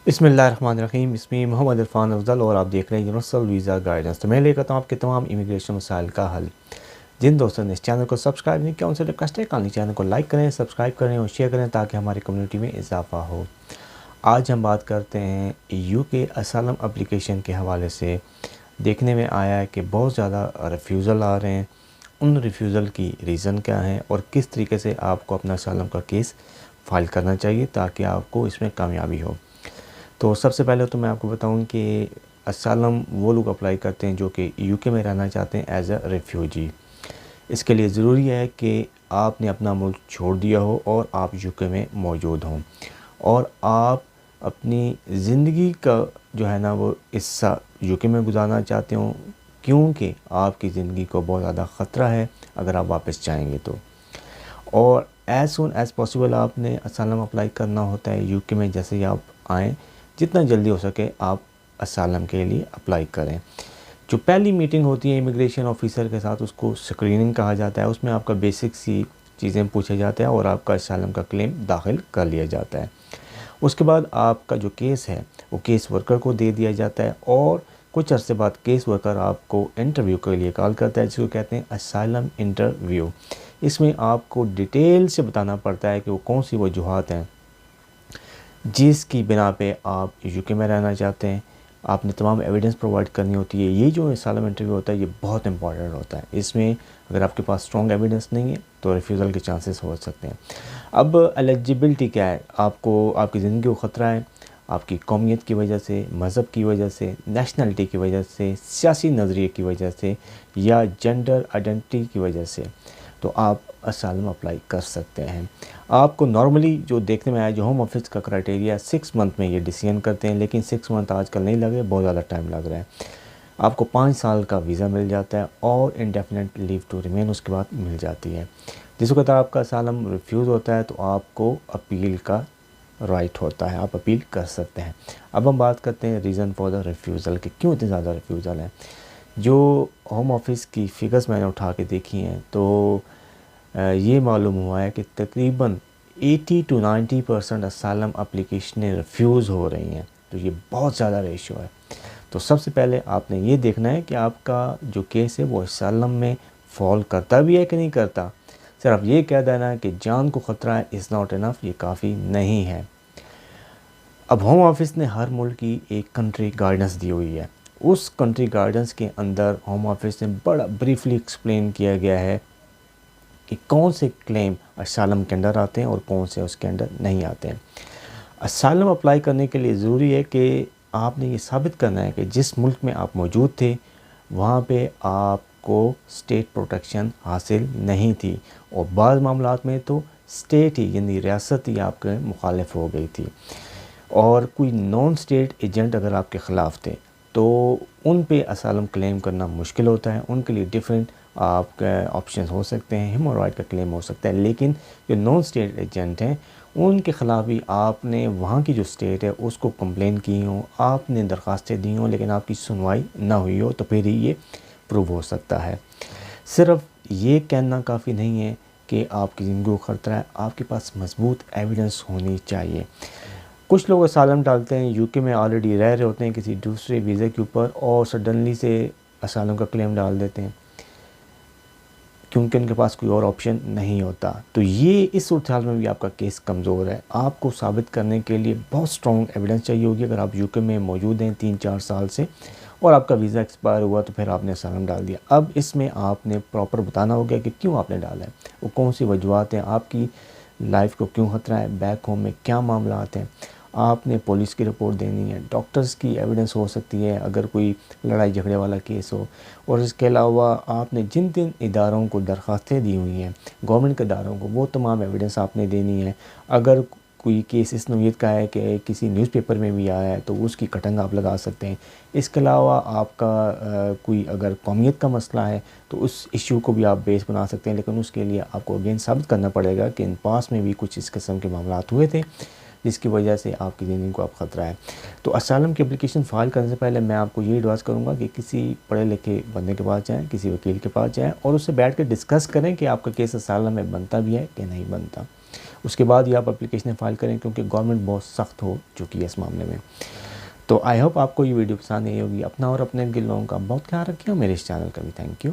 बिस्मिल्लाहिर्रहमानिर्रहीम। इसमें मोहम्मद इरफान अफजल और आप देख रहे हैं यूनिवर्सल वीज़ा गाइडेंस। तो मैं लेकर आता हूँ आपके तमाम इमिग्रेशन मसाइल का हल। जिन दोस्तों ने इस चैनल को सब्सक्राइब नहीं किया उनसे रिक्वेस्ट है कि चैनल को लाइक करें, सब्सक्राइब करें और शेयर करें ताकि हमारी कम्युनिटी में इजाफा हो। आज हम बात करते हैं यूके असालम एप्लीकेशन के हवाले से। देखने में आया है कि बहुत ज़्यादा रिफ्यूज़ल आ रहे हैं। उन रिफ्यूज़ल की रीज़न क्या है और किस तरीके से आपको अपना असालम का केस फाइल करना चाहिए ताकि आपको इसमें कामयाबी हो। तो सबसे पहले तो मैं आपको बताऊं कि असालम वो लोग अप्लाई करते हैं जो कि यूके में रहना चाहते हैं एज अ रेफ्यूजी। इसके लिए ज़रूरी है कि आपने अपना मुल्क छोड़ दिया हो और आप यूके में मौजूद हों और आप अपनी ज़िंदगी का जो है ना वो हिस्सा यूके में गुजारना चाहते हो, क्योंकि आपकी ज़िंदगी को बहुत ज़्यादा ख़तरा है अगर आप वापस जाएंगे तो। और एज़ सुन एज़ पॉसिबल आपने असालम अप्लाई करना होता है यूके में। जैसे ही आप आएँ, जितना जल्दी हो सके आप असालम के लिए अप्लाई करें। जो पहली मीटिंग होती है इमिग्रेशन ऑफिसर के साथ उसको स्क्रीनिंग कहा जाता है। उसमें आपका बेसिक सी चीज़ें पूछा जाता है और आपका असालम का क्लेम दाखिल कर लिया जाता है। उसके बाद आपका जो केस है वो केस वर्कर को दे दिया जाता है और कुछ अरसे बाद केस वर्कर आपको इंटरव्यू के लिए कॉल करता है, जिसको कहते हैं असाइलम इंटरव्यू। इसमें आपको डिटेल से बताना पड़ता है कि वो कौन सी वजूहात हैं जिसकी बिना पे आप यूके में रहना चाहते हैं। आपने तमाम एविडेंस प्रोवाइड करनी होती है। ये जो असाइलम इंटरव्यू होता है ये बहुत इंपॉर्टेंट होता है। इसमें अगर आपके पास स्ट्रॉन्ग एविडेंस नहीं है तो रिफ्यूज़ल के चांसेस हो सकते हैं। अब एलिजिबिलिटी क्या है, आपको आपकी ज़िंदगी को ख़तरा है आपकी कौमियत की वजह से, मज़हब की वजह से, नेशनलिटी की वजह से, सियासी नज़रिए की वजह से या जेंडर आइडेंटिटी की वजह से, तो आप असाइलम अप्लाई कर सकते हैं। आपको नॉर्मली जो देखने में आया, जो होम ऑफिस का क्राइटेरिया 6 मंथ में ये डिसीजन करते हैं, लेकिन 6 मंथ आजकल नहीं लग रहे, बहुत ज़्यादा टाइम लग रहा है। आपको 5 साल का वीज़ा मिल जाता है और इंडेफिनेट लीव टू रिमेन उसके बाद मिल जाती है। जिस वक्त आपका असाइलम रिफ्यूज़ होता है तो आपको अपील का राइट होता है, आप अपील कर सकते हैं। अब हम बात करते हैं रीज़न फॉर द रिफ्यूज़ल के, क्यों इतने ज़्यादा रिफ्यूज़ल हैं। जो होम ऑफिस की फ़िगर्स मैंने उठा के देखी हैं तो ये मालूम हुआ है कि तकरीबन 80 to 90% असाइलम एप्लीकेशनें रिफ्यूज़ हो रही हैं। तो ये बहुत ज़्यादा रेशो है। तो सबसे पहले आपने ये देखना है कि आपका जो केस है वो असाइलम में फॉल करता भी है कि नहीं करता। सिर्फ ये कह देना कि जान को ख़तरा है इज़ नॉट इनफ, ये काफ़ी नहीं है। अब होम ऑफिस ने हर मुल्क की एक कंट्री गाइडेंस दी हुई है। उस कंट्री गाइडेंस के अंदर होम ऑफिस ने बड़ा ब्रीफली एक्सप्लेन किया गया है कि कौन से क्लेम असाइलम के अंदर आते हैं और कौन से उसके अंदर नहीं आते हैं। असाइलम अप्लाई करने के लिए ज़रूरी है कि आपने ये साबित करना है कि जिस मुल्क में आप मौजूद थे वहाँ पे आपको स्टेट प्रोटेक्शन हासिल नहीं थी और बाज़ मामलात में तो स्टेट ही यानी रियासत ही आपके मुखालिफ हो गई थी और कोई नॉन स्टेट एजेंट अगर आपके ख़िलाफ़ थे तो उन पे असाइलम क्लेम करना मुश्किल होता है। उनके लिए डिफरेंट आपके ऑप्शन हो सकते हैं, ह्यूमन राइट का क्लेम हो सकता है। लेकिन जो नॉन स्टेट एजेंट हैं उनके ख़िलाफ़ भी आपने वहाँ की जो स्टेट है उसको कंप्लेन की हो, आपने दरख्वास्तें दी हों लेकिन आपकी सुनवाई ना हुई हो, तो फिर ही ये प्रूव हो सकता है। सिर्फ ये कहना काफ़ी नहीं है कि आपकी ज़िंदगी को ख़तरा है, आपके पास मजबूत एविडेंस होनी चाहिए। कुछ लोग असाइलम डालते हैं, यूके में ऑलरेडी रह रहे होते हैं किसी दूसरे वीज़े के ऊपर और सडनली से असाइलम का क्लेम डाल देते हैं क्योंकि उनके पास कोई और ऑप्शन नहीं होता। तो ये इस सूरत हाल में भी आपका केस कमज़ोर है। आपको साबित करने के लिए बहुत स्ट्रॉन्ग एविडेंस चाहिए होगी। अगर आप यूके में मौजूद हैं 3-4 साल से और आपका वीज़ा एक्सपायर हुआ तो फिर आपने असाइलम डाल दिया। अब इसमें आपने प्रॉपर बताना होगा कि क्यों आपने डाला है, वो कौन सी वजूहत हैं, आपकी लाइफ को क्यों ख़तरा है, बैक होम में क्या मामला आते हैं। आपने पुलिस की रिपोर्ट देनी है, डॉक्टर्स की एविडेंस हो सकती है अगर कोई लड़ाई झगड़े वाला केस हो। और इसके अलावा आपने जिन जिन इदारों को दरख्वास्तें दी हुई हैं, गवर्नमेंट के इदारों को, वो तमाम एविडेंस आपने देनी है। अगर कोई केस इस नौयत का है कि किसी न्यूज़पेपर में भी आया है तो उसकी कटंग आप लगा सकते हैं। इसके अलावा आपका कोई अगर कौमियत का मसला है तो उस इशू को भी आप बेस बना सकते हैं, लेकिन उसके लिए आपको अगेन साबित करना पड़ेगा कि इन पास में भी कुछ इस किस्म के मामलात हुए थे जिसकी वजह से आपकी ज़िंदगी को आप ख़तरा है। तो असालम की एप्लीकेशन फ़ाइल करने से पहले मैं आपको ये एडवाइस करूँगा कि किसी पढ़े लिखे बंदे के पास जाएँ, किसी वकील के पास जाएँ और उससे बैठ कर डिस्कस करें कि आपका केस असालम में बनता भी है कि नहीं बनता। उसके बाद ही आप एप्लीकेशन फ़ाइल करें, क्योंकि गवर्नमेंट बहुत सख्त हो चुकी है इस मामले में। तो आई होप आपको ये वीडियो पसंद आई होगी। अपना और अपने लोगों का बहुत ख्याल रखिए और मेरे इस चैनल का भी थैंक यू।